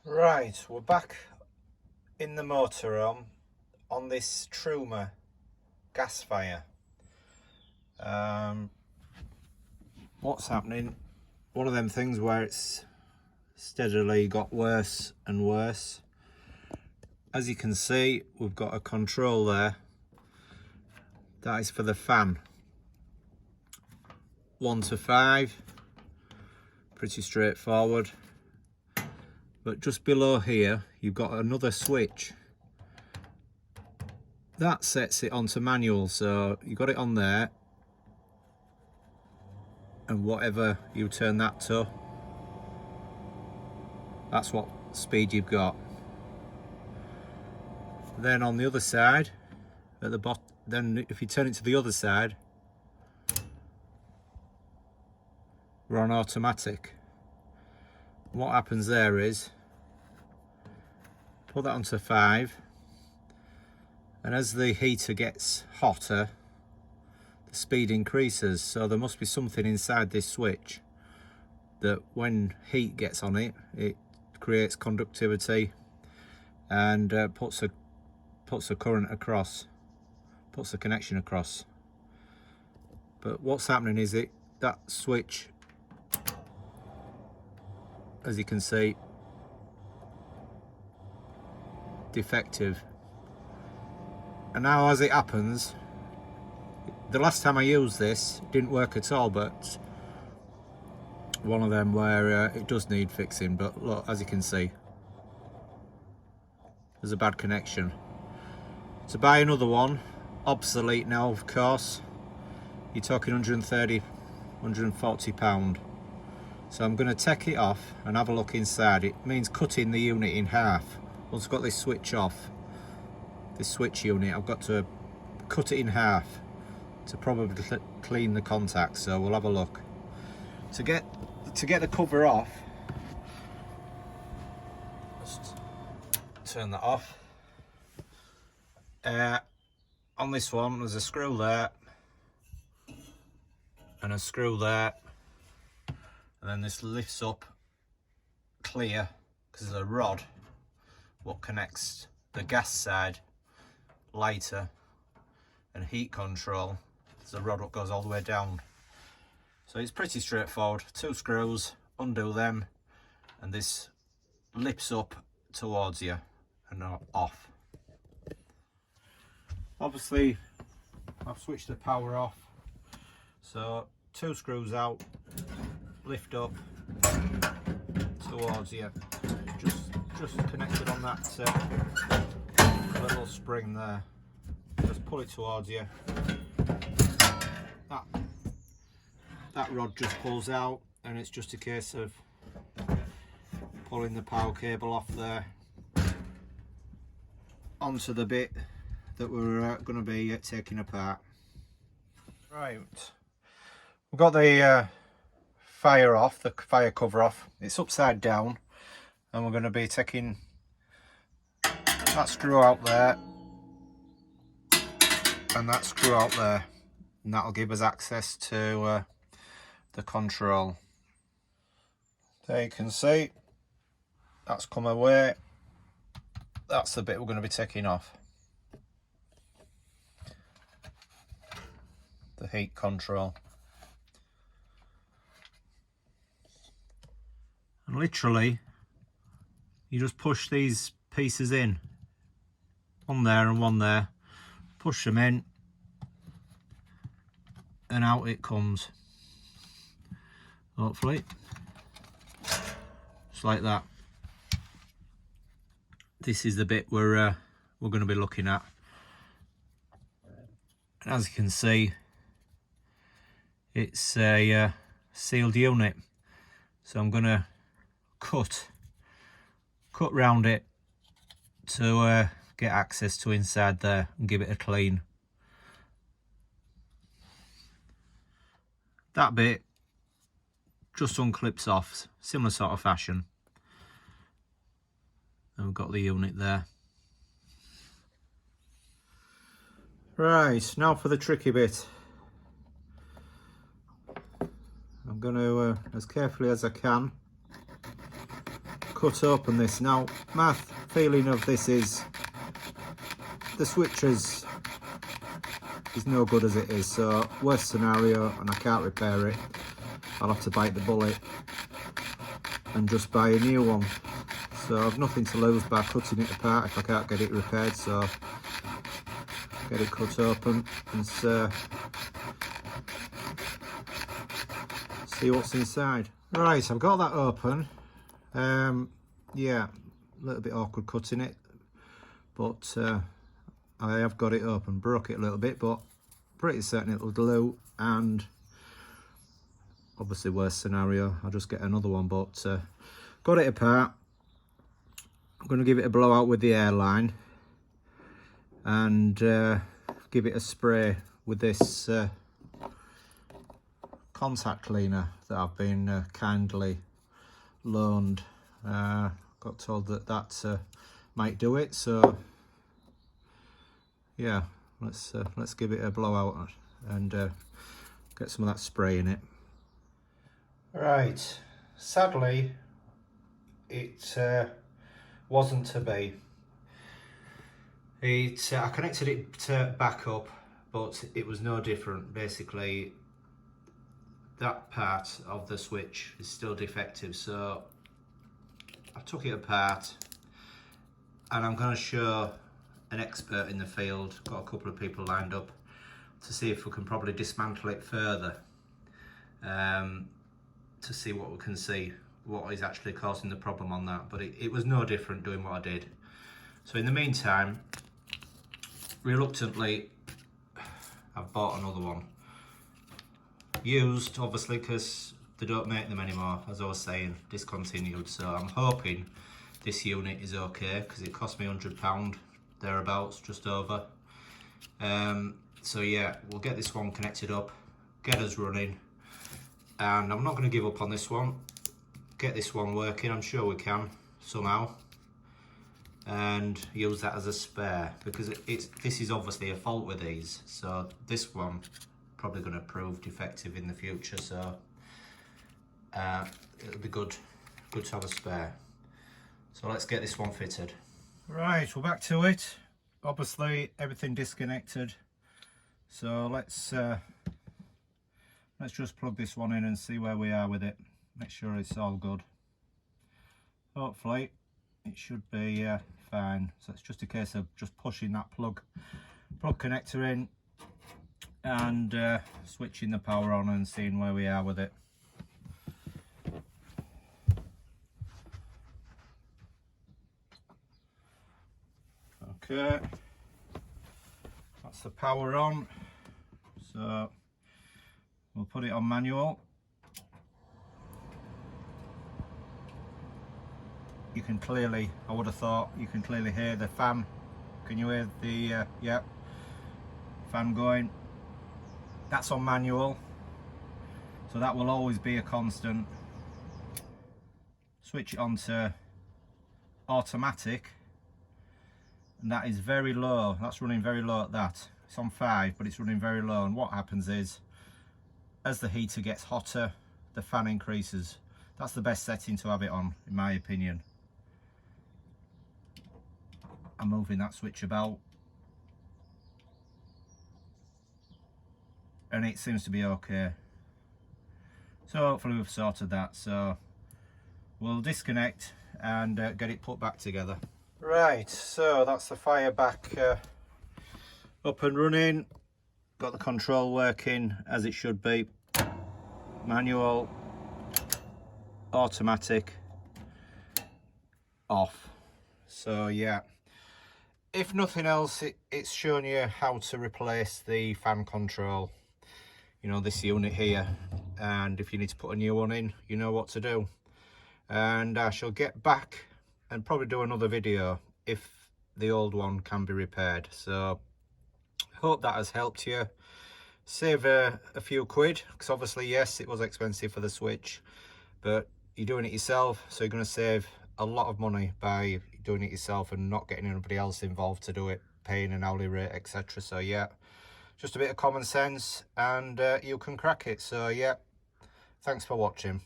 Right, we're back in the motorhome on this Truma gas fire. What's happening? One of them things where it's steadily got worse and worse. As you can see, we've got a control there. That is for the fan. 1 to 5. Pretty straightforward. But just below here, you've got another switch. That sets it onto manual, so you got it on there. And whatever you turn that to, that's what speed you've got. Then on the other side, at the bottom, then if you turn it to the other side, we're on automatic. What happens there is, put that onto 5, and as the heater gets hotter, the speed increases. So there must be something inside this switch that when heat gets on it, it creates conductivity and puts a current across, puts a connection across. But what's happening is that switch, as you can see, defective. And now as it happens, the last time I used this, it didn't work at all, but one of them where it does need fixing. But look, as you can see, there's a bad connection. To buy another one, obsolete now of course, you're talking 130, 140 £140. So I'm going to take it off and have a look inside. It means cutting the unit in half. Once I've got this switch off, this switch unit, I've got to cut it in half to probably clean the contacts. So we'll have a look. To get the cover off, just turn that off. On this one, there's a screw there and a screw there. And then this lifts up clear because there's a rod what connects the gas side, lighter and heat control. There's a rod that goes all the way down. So it's pretty straightforward. 2 screws, undo them, and this lifts up towards you and off. Obviously, I've switched the power off. So 2 screws out, lift up towards you, just connected on that little spring there. Just pull it towards you. That rod just pulls out, and it's just a case of pulling the power cable off there onto the bit that we're going to be taking apart. Right, we've got the fire off, the fire cover off. It's upside down, and we're going to be taking that screw out there and that screw out there, and that'll give us access to the control. There you can see that's come away. That's the bit we're going to be taking off, the heat control. And literally, you just push these pieces in, one there and one there, push them in, and out it comes. Hopefully, just like that. This is the bit we're going to be looking at. And as you can see, it's a sealed unit. So I'm going to cut round it to get access to inside there and give it a clean. That bit just unclips off, similar sort of fashion. And we've got the unit there. Right, now for the tricky bit. I'm going to, as carefully as I can, cut open this. Now my feeling of this is the switch is no good as it is, so worst scenario and I can't repair it, I'll have to bite the bullet and just buy a new one. So I've nothing to lose by cutting it apart if I can't get it repaired, so get it cut open and see what's inside. Right, I've got that open. Yeah, a little bit awkward cutting it, but I have got it open. Broke it a little bit, but pretty certain it'll do. And obviously worst scenario, I'll just get another one, but got it apart. I'm going to give it a blowout with the airline and give it a spray with this contact cleaner that I've been kindly loaned. Got told that might do it, so yeah, let's give it a blowout and get some of that spray in it. Right, sadly it wasn't to be. I connected it back up, but it was no different. Basically that part of the switch is still defective, so I took it apart and I'm going to show an expert in the field. Got a couple of people lined up to see if we can probably dismantle it further, to see what we can see, what is actually causing the problem on that. But it was no different doing what I did. So in the meantime, reluctantly, I've bought another one. Used, obviously, because they don't make them anymore, as I was saying, discontinued. So I'm hoping this unit is okay, because it cost me £100 thereabouts, just over. So yeah, we'll get this one connected up, get us running, and I'm not going to give up on this one. Get this one working, I'm sure we can somehow, and use that as a spare, because this is obviously a fault with these, so this one probably going to prove defective in the future, so it'll be good to have a spare. So let's get this one fitted. Right, we're back to it. Obviously everything disconnected, so let's just plug this one in and see where we are with it. Make sure it's all good. Hopefully it should be fine. So it's just a case of just pushing that plug connector in and switching the power on and seeing where we are with it. Okay, that's the power on, so we'll put it on manual. You can clearly, I would have thought, you can clearly hear the fan. Can you hear the yeah, fan going? That's on manual, so that will always be a constant. Switch it on to automatic, and that is very low. That's running very low at that. It's on 5, but it's running very low, and what happens is, as the heater gets hotter, the fan increases. That's the best setting to have it on, in my opinion. I'm moving that switch about, and it seems to be okay. So hopefully we've sorted that, so we'll disconnect and get it put back together. Right, so that's the fire back up and running. Got the control working as it should be. Manual, automatic, off. So yeah, if nothing else, it's showing you how to replace the fan control, you know, this unit here, and if you need to put a new one in, you know what to do. And I shall get back and probably do another video if the old one can be repaired. So hope that has helped you save a few quid, because obviously, yes, it was expensive for the switch, but you're doing it yourself, so you're going to save a lot of money by doing it yourself and not getting anybody else involved to do it, paying an hourly rate, etc. So yeah, just a bit of common sense and you can crack it. So yeah, thanks for watching.